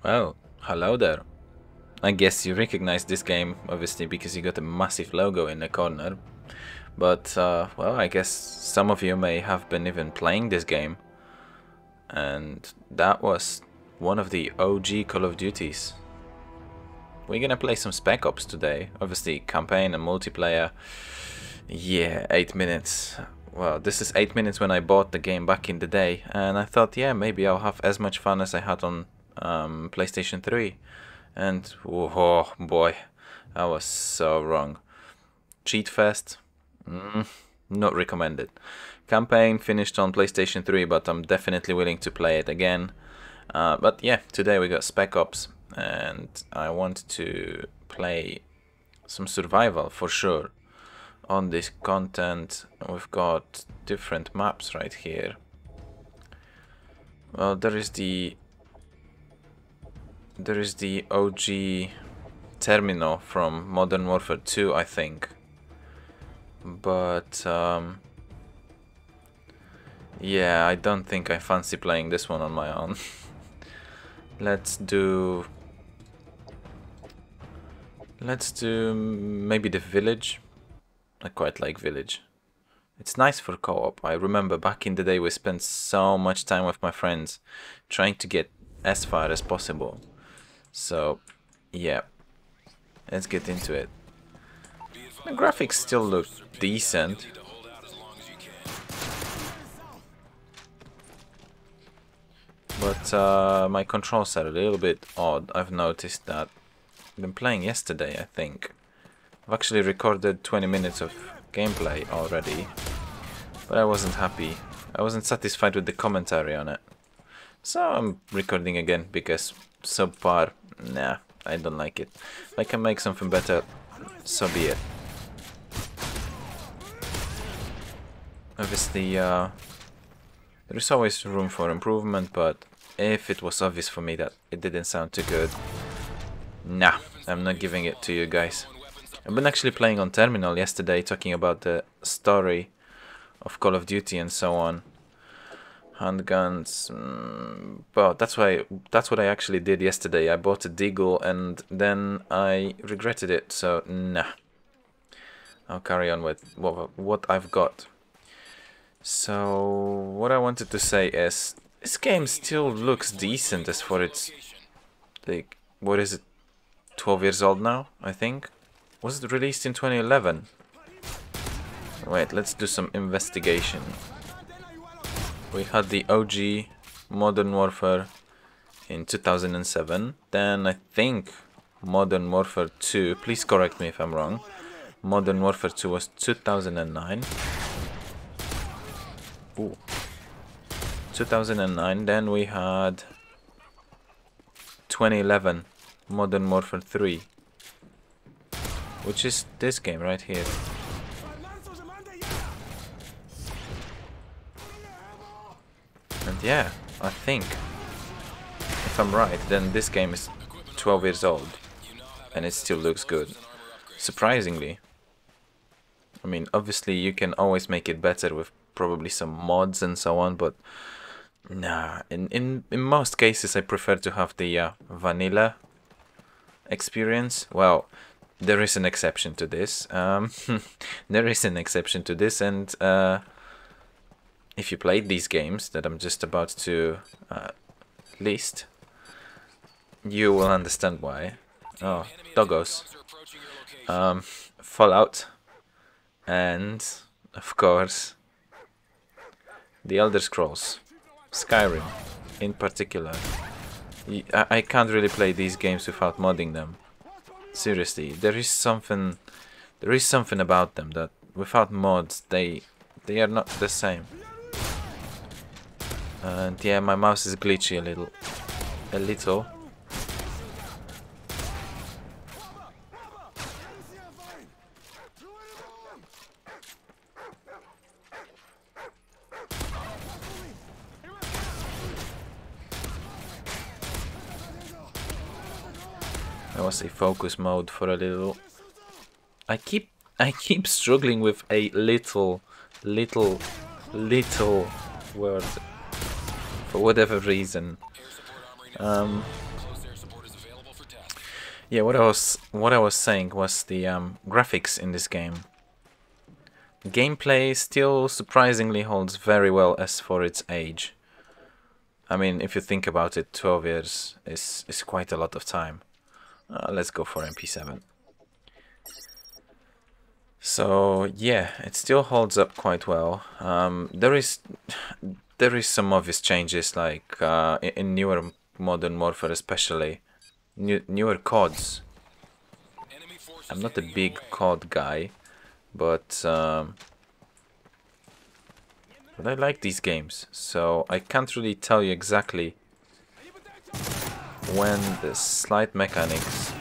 Well, hello there. I guess you recognize this game, obviously, because you got a massive logo in the corner. But, well, I guess some of you may have been even playing this game. And that was one of the OG Call of Duties. We're gonna play some Spec Ops today. Obviously, campaign and multiplayer. Yeah, 8 minutes. Well, this is 8 minutes when I bought the game back in the day. And I thought, yeah, maybe I'll have as much fun as I had on PlayStation 3. And oh boy, I was so wrong. Cheat Fest, not recommended. Campaign finished on PlayStation 3, but I'm definitely willing to play it again. But yeah, today we got Spec Ops, and I want to play some survival for sure. On this content, we've got different maps right here. Well, there is the OG terminal from Modern Warfare 2, I think. But yeah, I don't think I fancy playing this one on my own. Let's do maybe the Village. I quite like Village. It's nice for co-op. I remember back in the day we spent so much time with my friends trying to get as far as possible. So, yeah, let's get into it. The graphics still look decent. But my controls are a little bit odd. I've noticed that. I've been playing yesterday, I think. I've actually recorded 20 minutes of gameplay already. But I wasn't happy. I wasn't satisfied with the commentary on it. So I'm recording again because so far, nah, I don't like it. If I can make something better, so be it. Obviously, there is always room for improvement, but if it was obvious for me that it didn't sound too good, nah, I'm not giving it to you guys. I've been actually playing on Terminal yesterday, talking about the story of Call of Duty and so on. Handguns, well, that's what I actually did yesterday. I bought a Deagle and then I regretted it, so nah. I'll carry on with what I've got. So, what I wanted to say is, this game still looks decent as for its, like, what is it, 12 years old now, I think? Was it released in 2011? Wait, let's do some investigation. We had the OG Modern Warfare in 2007. Then I think Modern Warfare 2, please correct me if I'm wrong. Modern Warfare 2 was 2009. Ooh. 2009, then we had 2011 Modern Warfare 3, which is this game right here. And yeah, I think, if I'm right, then this game is 12 years old and it still looks good. Surprisingly. I mean, obviously you can always make it better with probably some mods and so on, but nah, in most cases I prefer to have the vanilla experience. Well, there is an exception to this. There is an exception to this, and if you played these games that I'm just about to list, you will understand why. Oh, doggos. Fallout, and of course the Elder Scrolls, Skyrim in particular. I can't really play these games without modding them. Seriously, there is something about them that without mods they are not the same. And yeah, my mouse is glitchy a little. I was a focus mode for a little. I keep struggling with a little word for whatever reason. Yeah, what I was saying was the graphics in this game. Gameplay still surprisingly holds very well as for its age. I mean, if you think about it, 12 years is quite a lot of time. Let's go for MP7. So yeah, it still holds up quite well. There is some obvious changes, like in newer Modern Warfare, especially newer CODs. I'm not a big COD guy, but I like these games, so I can't really tell you exactly when the slide mechanics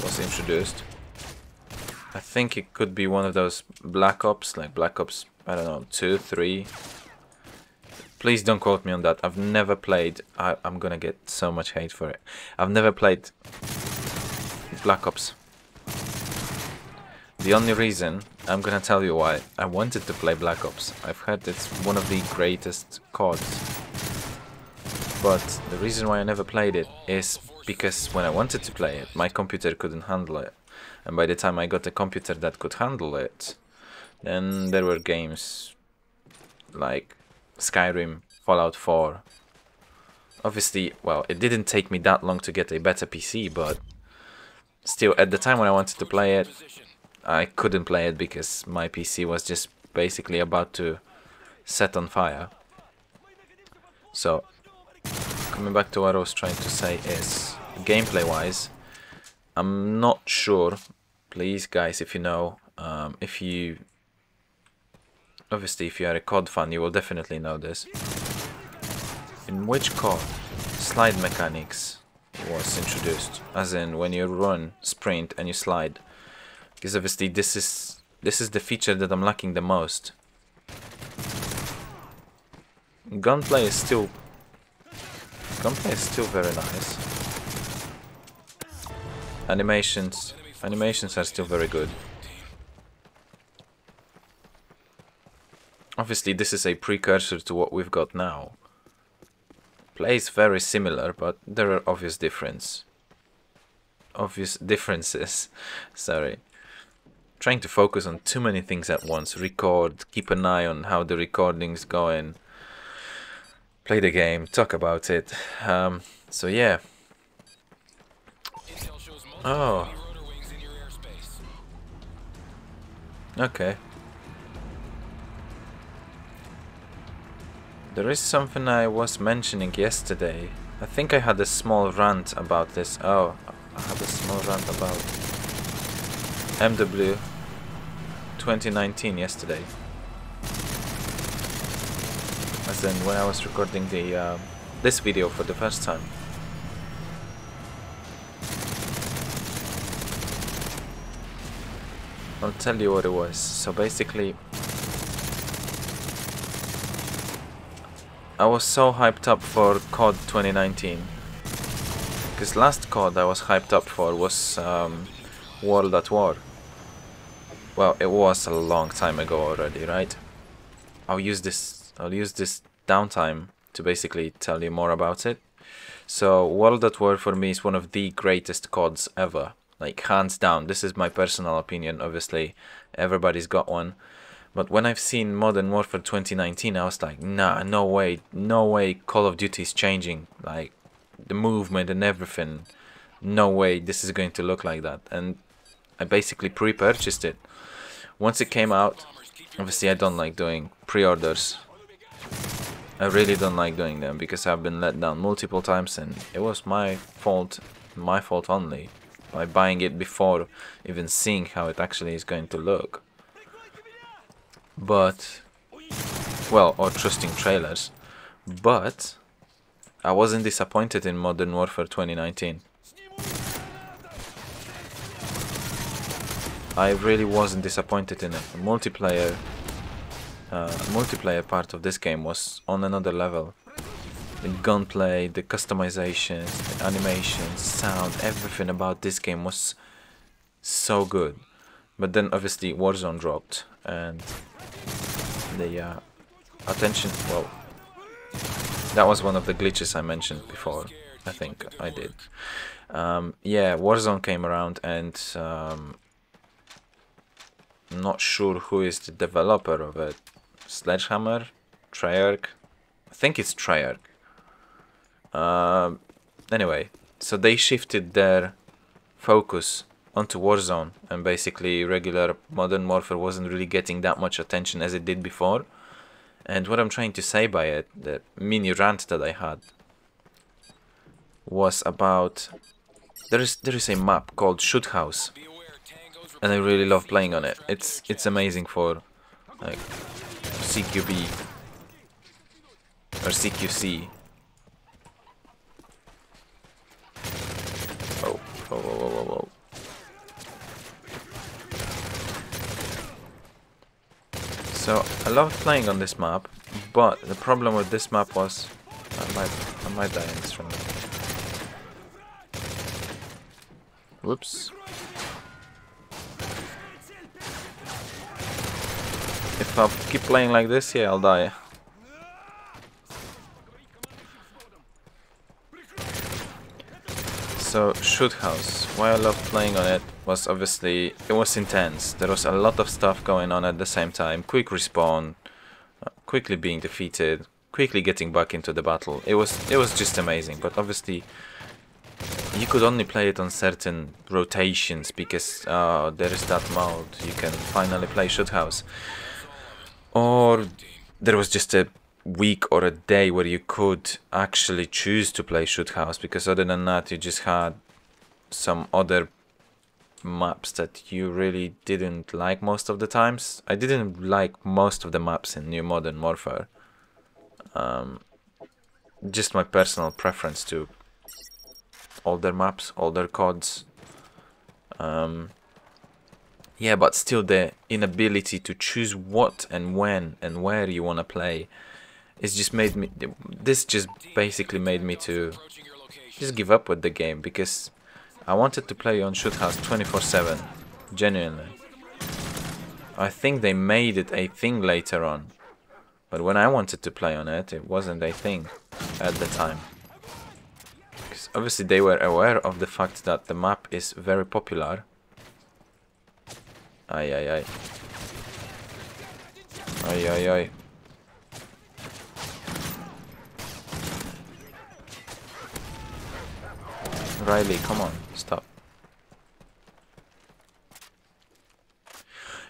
was introduced. I think it could be one of those Black Ops, like Black Ops, I don't know, 2, 3. Please don't quote me on that. I've never played, I'm gonna get so much hate for it. I've never played Black Ops. The only reason, I'm gonna tell you why, I wanted to play Black Ops. I've heard it's one of the greatest CODs. But the reason why I never played it is because when I wanted to play it, my computer couldn't handle it. And by the time I got a computer that could handle it, then there were games like Skyrim, Fallout 4. Obviously, well, it didn't take me that long to get a better PC, but still, at the time when I wanted to play it, I couldn't play it because my PC was just basically about to set on fire. So, coming back to what I was trying to say is, gameplay-wise, I'm not sure. Please, guys, if you know, obviously, if you are a COD fan, you will definitely know this. In which COD slide mechanics was introduced? As in, when you run, sprint, and you slide. Because obviously, this is the feature that I'm lacking the most. Gunplay is still very nice. Animations are still very good. Obviously, this is a precursor to what we've got now. Play is very similar, but there are obvious differences. Sorry. Trying to focus on too many things at once. Record, keep an eye on how the recording's going. Play the game, talk about it. So yeah. Oh. Okay. There is something I was mentioning yesterday. I think I had a small rant about this. Oh, I had a small rant about MW 2019 yesterday. As in when I was recording the this video for the first time. I'll tell you what it was. So basically, I was so hyped up for COD 2019. Because last COD I was hyped up for was World at War. Well, it was a long time ago already, right? I'll use this downtime to basically tell you more about it. So World at War for me is one of the greatest CODs ever. Like, hands down. This is my personal opinion, obviously. Everybody's got one. But when I've seen Modern Warfare 2019, I was like, nah, no way Call of Duty is changing. Like, the movement and everything. No way this is going to look like that. And I basically pre-purchased it. Once it came out, obviously I don't like doing pre-orders. I really don't like doing them because I've been let down multiple times and it was my fault only. By buying it before even seeing how it actually is going to look. But, well, or trusting trailers. But I wasn't disappointed in Modern Warfare 2019. I really wasn't disappointed in it. The multiplayer part of this game was on another level. The gunplay, the customizations, the animations, sound, everything about this game was so good. But then obviously Warzone dropped and the attention, well, that was one of the glitches I mentioned before. I think I did. Yeah, Warzone came around, and I'm not sure who is the developer of it. Sledgehammer? Treyarch? I think it's Treyarch. Anyway, so they shifted their focus onto Warzone, and basically regular Modern Warfare wasn't really getting that much attention as it did before. And what I'm trying to say by it, the mini rant that I had, was about there is a map called Shoot House, and I really love playing on it. It's amazing for like CQB or CQC. Oh, whoa, whoa, whoa, whoa, whoa. So I love playing on this map, but the problem with this map was I might die in this round. Whoops. If I keep playing like this, yeah, I'll die. So, Shoot House, why I loved playing on it was obviously, it was intense. There was a lot of stuff going on at the same time. Quick respawn, quickly being defeated, quickly getting back into the battle. It was just amazing, but obviously you could only play it on certain rotations because there is that mode. You can finally play Shoot House. Or there was just a week or a day where you could actually choose to play Shoot House, because other than that you just had some other maps that you really didn't like most of the times. I didn't like most of the maps in New Modern Warfare. Just my personal preference to older maps, older CODs. Yeah, but still the inability to choose what and when and where you want to play is just made me, this just basically made me to just give up with the game, because I wanted to play on Shoot House 24/7, genuinely. I think they made it a thing later on, but when I wanted to play on it, it wasn't a thing at the time. Because obviously they were aware of the fact that the map is very popular. Ay, ay, ay. Ay, ay, ay. Riley, come on, stop.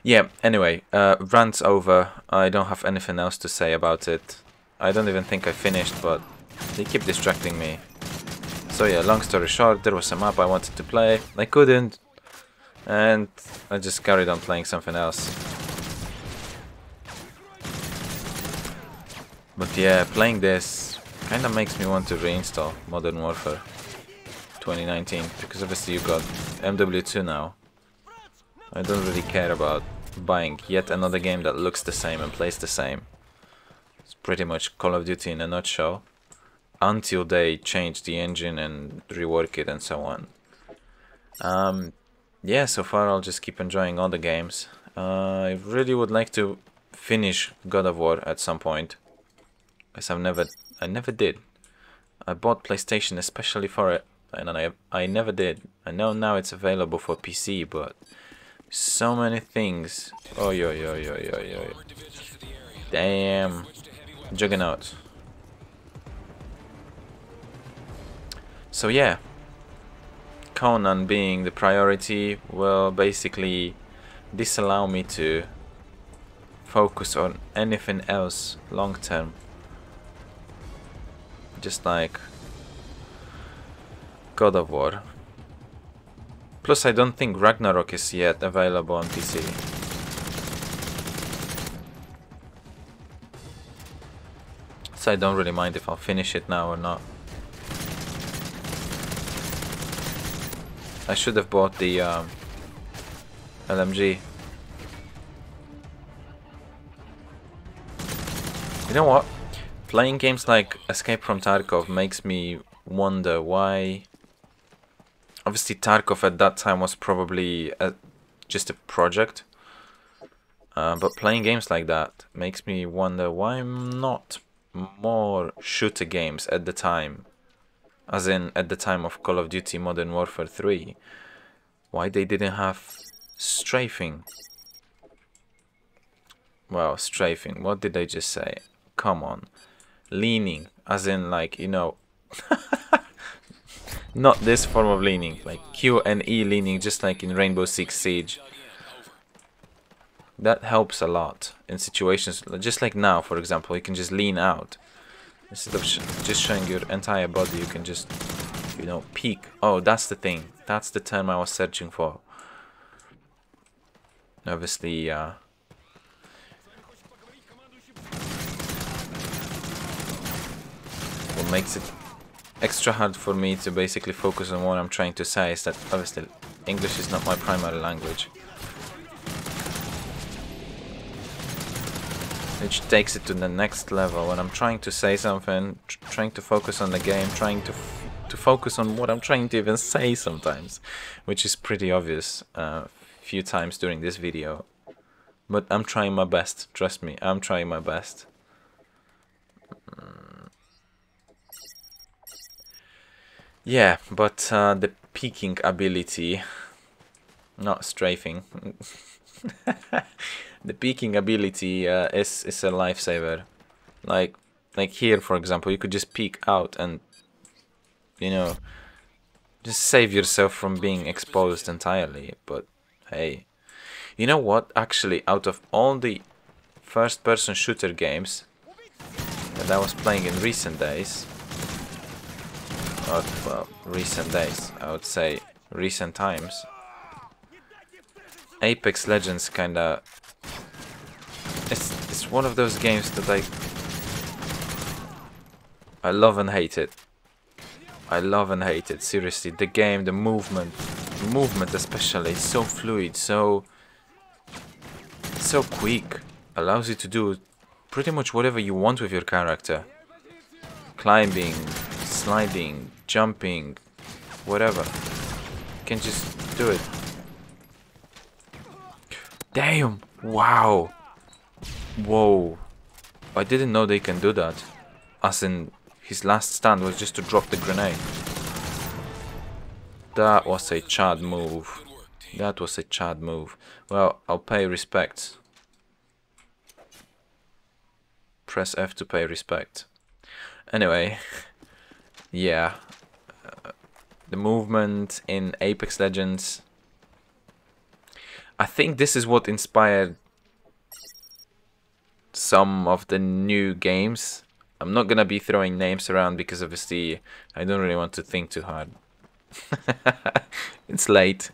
Yeah, anyway, rant's over. I don't have anything else to say about it. I don't even think I finished, but they keep distracting me. So yeah, long story short, there was a map I wanted to play. I couldn't. And I just carried on playing something else. But yeah, playing this kinda makes me want to reinstall Modern Warfare 2019, because obviously you got MW3 now. I don't really care about buying yet another game that looks the same and plays the same. It's pretty much Call of Duty in a nutshell, until they change the engine and rework it and so on. Yeah, so far I'll just keep enjoying all the games. I really would like to finish God of War at some point, because I never did. I bought PlayStation especially for it, and I never did. I know now it's available for PC, but so many things. Oh, yo, yo, yo, yo, yo. Damn. Juggernaut. So yeah, Conan being the priority will basically disallow me to focus on anything else long term. Just like God of War. Plus I don't think Ragnarok is yet available on PC. So I don't really mind if I'll finish it now or not. I should have bought the LMG. You know what? Playing games like Escape from Tarkov makes me wonder why. Obviously Tarkov at that time was probably just a project. But playing games like that makes me wonder why not more shooter games at the time as in at the time of Call of Duty Modern Warfare 3, why they didn't have strafing. Well, strafing, what did I just say? Come on. Leaning, as in like, you know, not this form of leaning, like Q and E leaning, just like in Rainbow Six Siege. That helps a lot in situations, just like now, for example, you can just lean out. Instead of just showing your entire body, you can just, you know, peek. Oh, that's the thing. That's the term I was searching for. Obviously, what makes it extra hard for me to basically focus on what I'm trying to say is that obviously English is not my primary language, which takes it to the next level. When I'm trying to say something, trying to focus on the game, trying to focus on what I'm trying to even say sometimes, which is pretty obvious a few times during this video, but I'm trying my best, trust me, I'm trying my best. Yeah, but the peeking ability, not strafing, the peeking ability is a lifesaver. Like here, for example, you could just peek out and, you know, just save yourself from being exposed entirely. But hey, you know what? Actually, out of all the first-person shooter games that I was playing in recent days, or, well, recent days, I would say recent times, Apex Legends kinda, it's one of those games that I love and hate it. I love and hate it, seriously. The game, the movement especially, is so fluid, so quick, allows you to do pretty much whatever you want with your character. Climbing, sliding, jumping, whatever. You can just do it. Damn! Wow! Whoa! I didn't know they can do that. As in, his last stand was just to drop the grenade. That was a Chad move. That was a Chad move. Well, I'll pay respects. Press F to pay respect. Anyway, yeah. The movement in Apex Legends, I think this is what inspired some of the new games. I'm not gonna be throwing names around because obviously I don't really want to think too hard. It's late.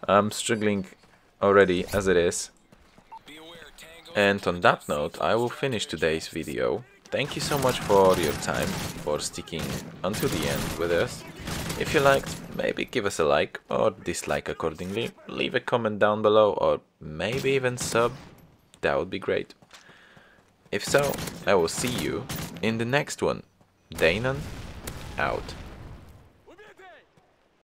I'm struggling already as it is. And on that note, I will finish today's video. Thank you so much for your time, for sticking until the end with us. If you liked, maybe give us a like or dislike accordingly. Leave a comment down below or maybe even sub. That would be great. If so, I will see you in the next one. Danon, out.